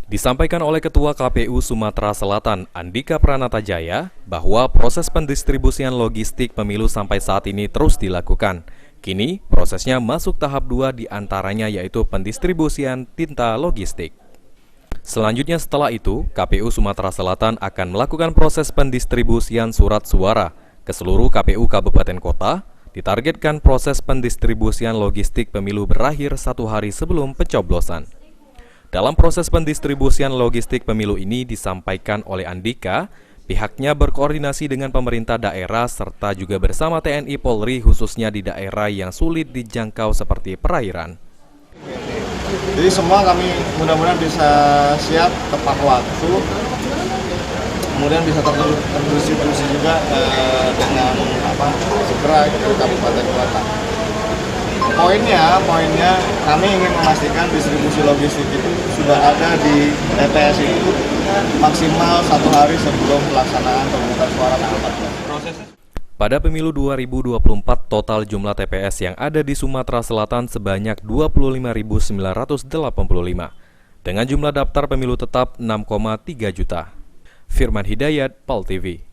Disampaikan oleh Ketua KPU Sumatera Selatan, Andika Pranatajaya, bahwa proses pendistribusian logistik pemilu sampai saat ini terus dilakukan. Kini, prosesnya masuk tahap 2 diantaranya yaitu pendistribusian tinta logistik. Selanjutnya setelah itu, KPU Sumatera Selatan akan melakukan proses pendistribusian surat suara ke seluruh KPU Kabupaten Kota. Ditargetkan proses pendistribusian logistik pemilu berakhir 1 hari sebelum pencoblosan. Dalam proses pendistribusian logistik pemilu ini disampaikan oleh Andika, pihaknya berkoordinasi dengan pemerintah daerah serta juga bersama TNI Polri khususnya di daerah yang sulit dijangkau seperti perairan. Jadi semua kami mudah-mudahan bisa siap tepat waktu, kemudian bisa terdistribusi juga dengan segera ke kabupaten kota. Poinnya kami ingin memastikan distribusi logistik itu sudah ada di TPS itu maksimal 1 hari sebelum pelaksanaan pemungutan suara tanggal 14. Pada pemilu 2024, total jumlah TPS yang ada di Sumatera Selatan sebanyak 25.985, dengan jumlah daftar pemilu tetap 6,3 juta. Firman Hidayat, PAL TV.